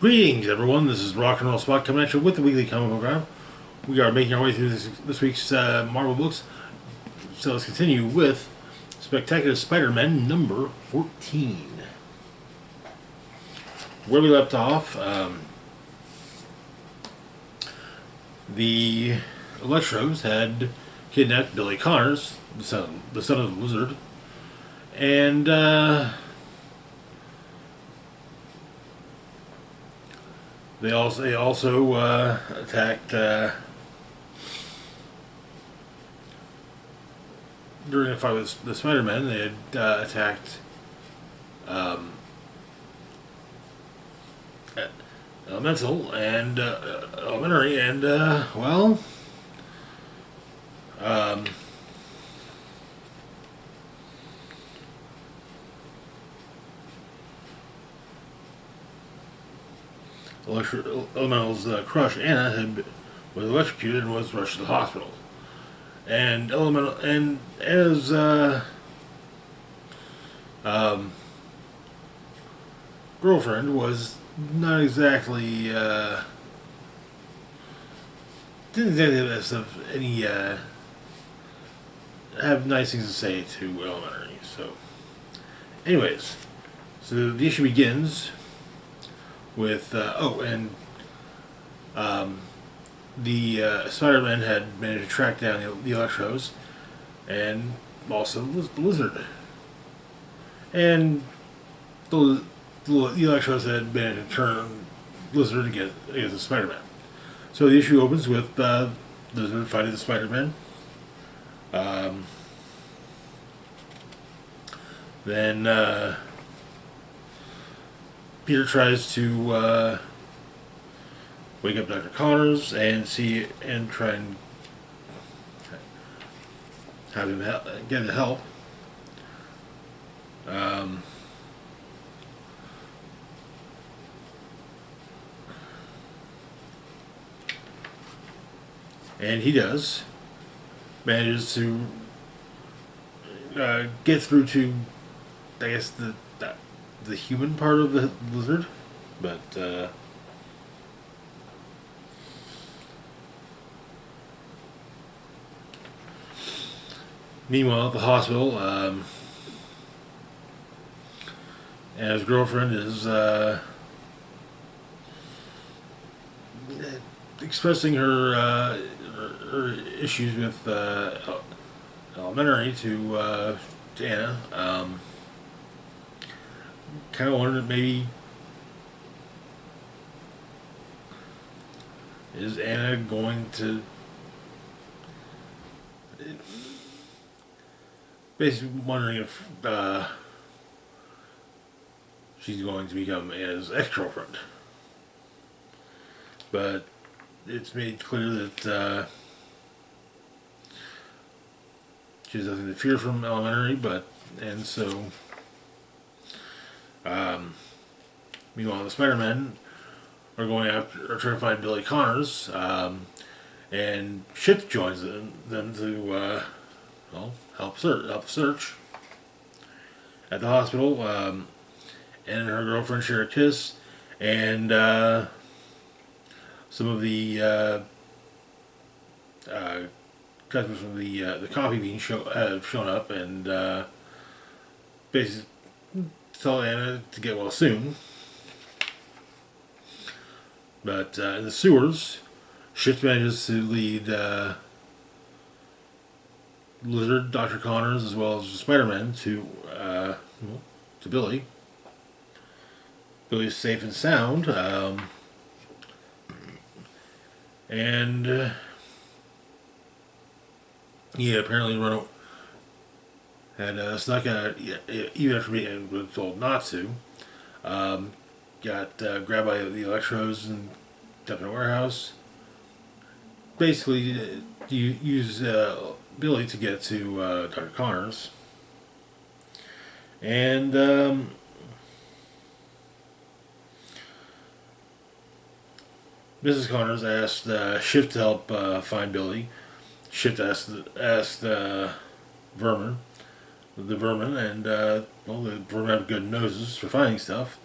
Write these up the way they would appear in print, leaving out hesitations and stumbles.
Greetings, everyone. This is Rock and Roll Spot coming at you with the weekly comic book round. We are making our way through this week's Marvel books. So let's continue with Spectacular Spider-Man number 14. Where we left off, the Electros had kidnapped Billy Connors, the son of the Lizard, and they also attacked during the fight with the Spider-Man. They had attacked Elemental and Elementary, and um, Elemental's crush Anna was electrocuted and was rushed to the hospital. And Elemental and Anna's girlfriend was not exactly didn't exactly have any have nice things to say to Elementary. So, anyways, so the issue begins with the Spider-Man had managed to track down the Electros, and also the Lizard, and the Electros had managed to turn Lizard against the Spider-Man. So the issue opens with Lizard fighting the Spider-Man. Then Peter tries to wake up Dr. Connors and try and have him get the help. And he does. Manages to get through to, I guess, the human part of the Lizard, but meanwhile at the hospital, and his girlfriend is expressing her issues with Elementary to Anna. Kind of wondered, maybe is Anna going to basically wondering if she's going to become Anna's ex-girlfriend, but it's made clear that she has nothing to fear from Elementary, and so meanwhile the Spider-Men are trying to find Billy Connors, and Chip joins them to help search at the hospital. Anna and her girlfriend share a kiss, and some of the customers from the coffee bean have shown up and basically tell Anna to get well soon. But in the sewers, Shift manages to lead Lizard, Dr. Connors, as well as Spider-Man to Billy. Billy's safe and sound, and he apparently had snuck out even after being told not to. Got grabbed by the Electros and kept in a warehouse. Basically, use Billy to get to Dr. Connors. And Mrs. Connors asked Shift to help find Billy. Shift asked Vermin, and the Vermin have good noses for finding stuff.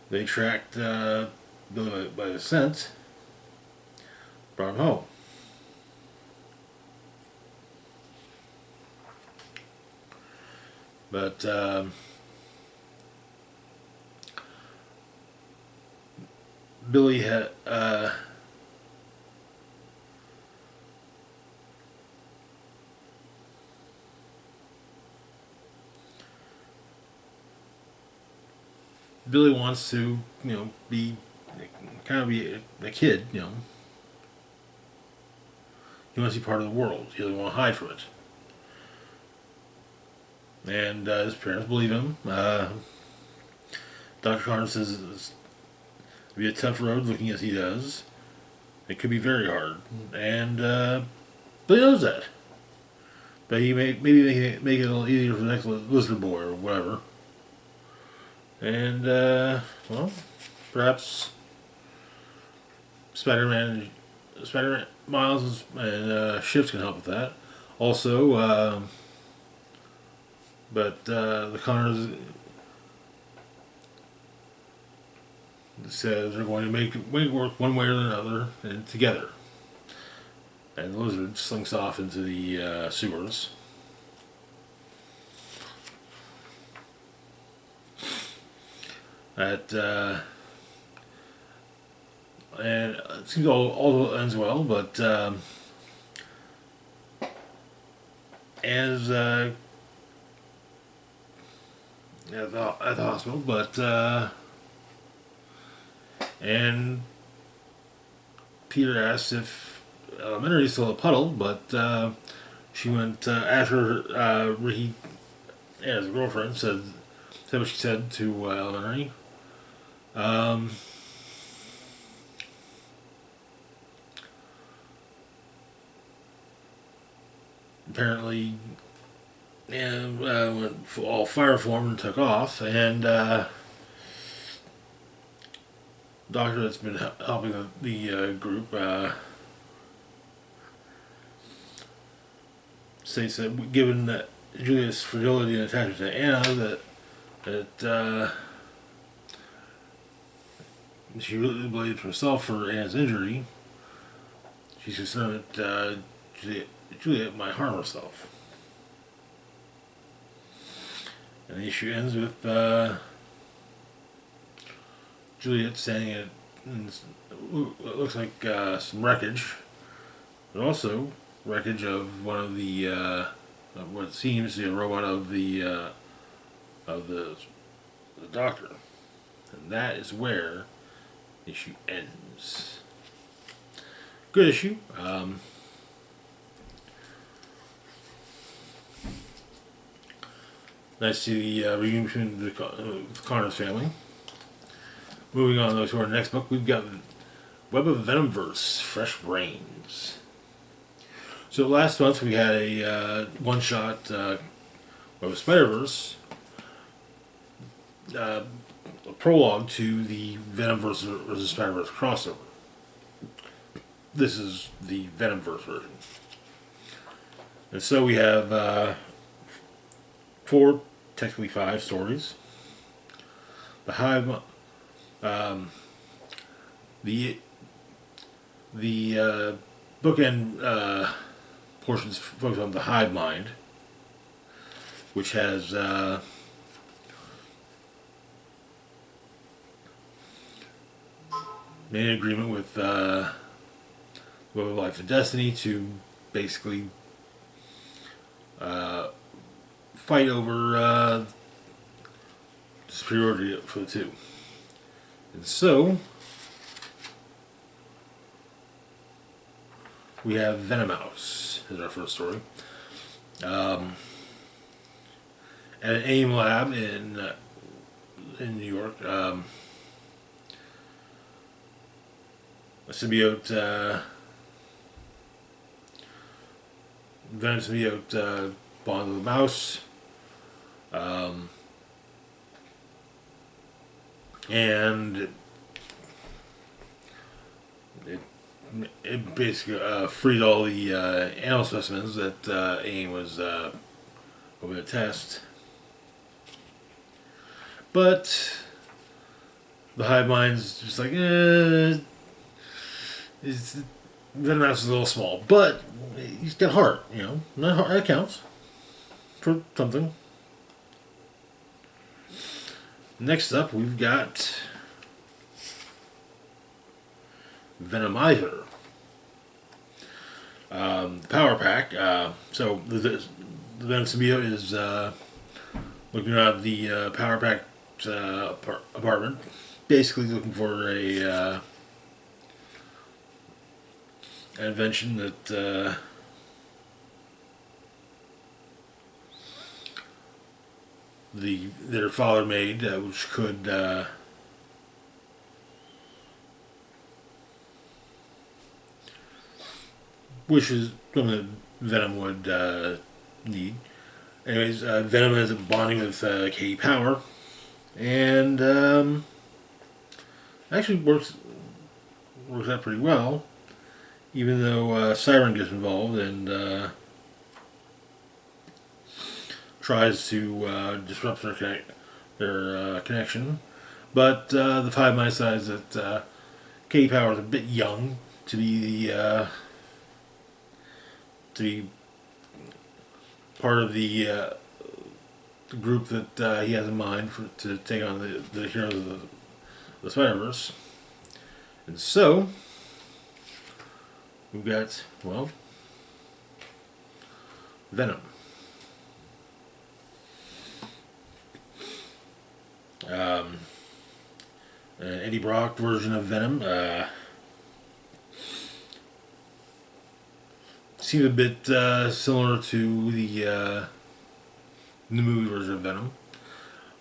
They tracked Billy, by the scent, brought him home. But Billy had Billy wants to, be kind of be a kid. He wants to be part of the world. He doesn't want to hide from it. And his parents believe him. Dr. Connor says it's be a tough road looking as he does. It could be very hard. And Billy knows that. But he maybe make it a little easier for the next lizard boy or whatever. And, well, perhaps Spider-Man, Miles and Shift can help with that. Also, but the Connors says they're going to make it work one way or another, and together. And the lizard slinks off into the sewers. And it seems all ends well, but as at the hospital, but and Peter asked if Elementary is still a puddle, but she went after Ricky, as a girlfriend, said what she said to Elementary. Apparently, and when all fire formed and took off, and doctor that's been helping the group states that given that Julia's fragility and attachment to Anna, that she really blames herself for Anna's injury. She's concerned that Juliet might harm herself. And the issue ends with Juliet standing in what looks like some wreckage, but also wreckage of one of the what seems to be a robot of the doctor, and that is where the issue ends. Good issue. Nice to see the reunion between the Connors family. Moving on though to our next book, we've got Web of Venom-Verse, Fresh Brains. So last month we had a one-shot Web of Spider-Verse, a prologue to the Venom-Verse versus Spider-Verse crossover. This is the Venom-Verse version. And so we have 4, technically 5 stories. The Hive, the bookend portions focus on the Hive Mind, which has made an agreement with Web of Life and Destiny to basically fight over superiority for the two. And so we have Venom-Mouse as our first story. At an AIM lab in New York, a symbiote, Venom symbiote bonds with a mouse, and it basically freed all the animal specimens that AIM was over to test. But the hive mind's just like, it's, Venom-Verse is a little small, but he's got heart, you know. Not heart, that counts for something. Next up, we've got Venomizer. Power pack. So the Venom symbiote is looking at the power pack apartment, basically looking for a an invention that their father made, which could which is something that Venom would need. Anyways, Venom is bonding with Katie Power, and actually works out pretty well, even though Siren gets involved and tries to disrupt their connection. But the Five Mind decides that Katie Power is a bit young to be part of the group that he has in mind to take on the heroes of the Spider-Verse. And so, we've got, well, Venom. An Eddie Brock version of Venom. Seemed a bit similar to the movie version of Venom,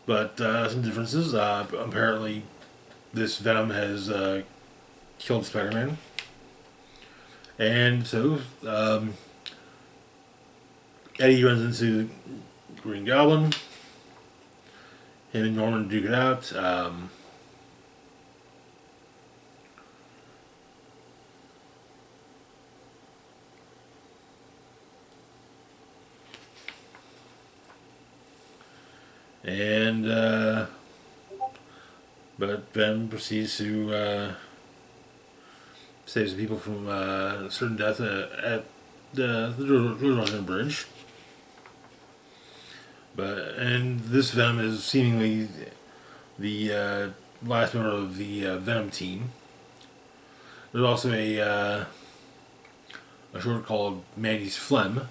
but some differences. Apparently, this Venom has killed Spider-Man, and so Eddie runs into Green Goblin. Him and Norman duke it out. And but Ben proceeds to save some people from certain death at the George Washington Bridge. And this Venom is seemingly the last member of the Venom team. There's also a short called Mandy's Phlegm.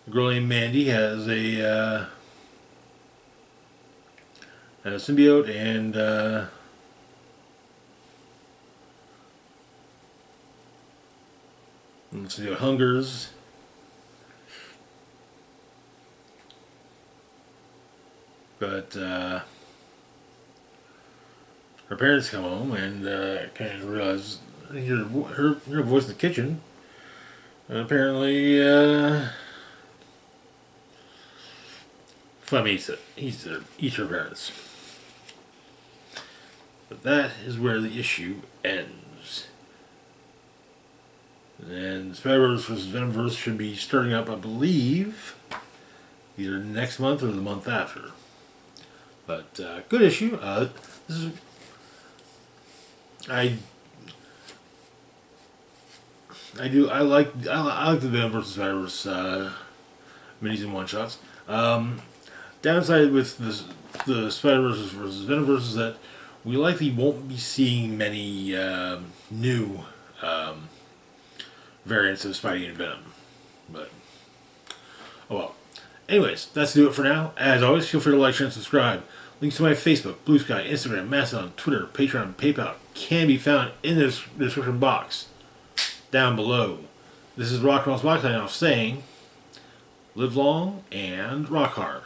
A girl named Mandy has a symbiote and symbiote hungers. But her parents come home and kind of realize her voice in the kitchen. And apparently, Flem eats her parents. But that is where the issue ends. And Spider-Verse vs. Venom-Verse should be starting up, I believe, either next month or the month after. But good issue. This is I like the Venom vs. Spider-Verse minis and one shots. Downside with the Spider-Verse versus Venom-Verse is that we likely won't be seeing many new variants of Spidey and Venom. But oh well. Anyways, that's do it for now. As always, feel free to like, share, and subscribe. Links to my Facebook, Blue Sky, Instagram, Mastodon, Twitter, Patreon, and PayPal can be found in the description box down below. This is Rock and Roll's Box signing off saying, live long and rock hard.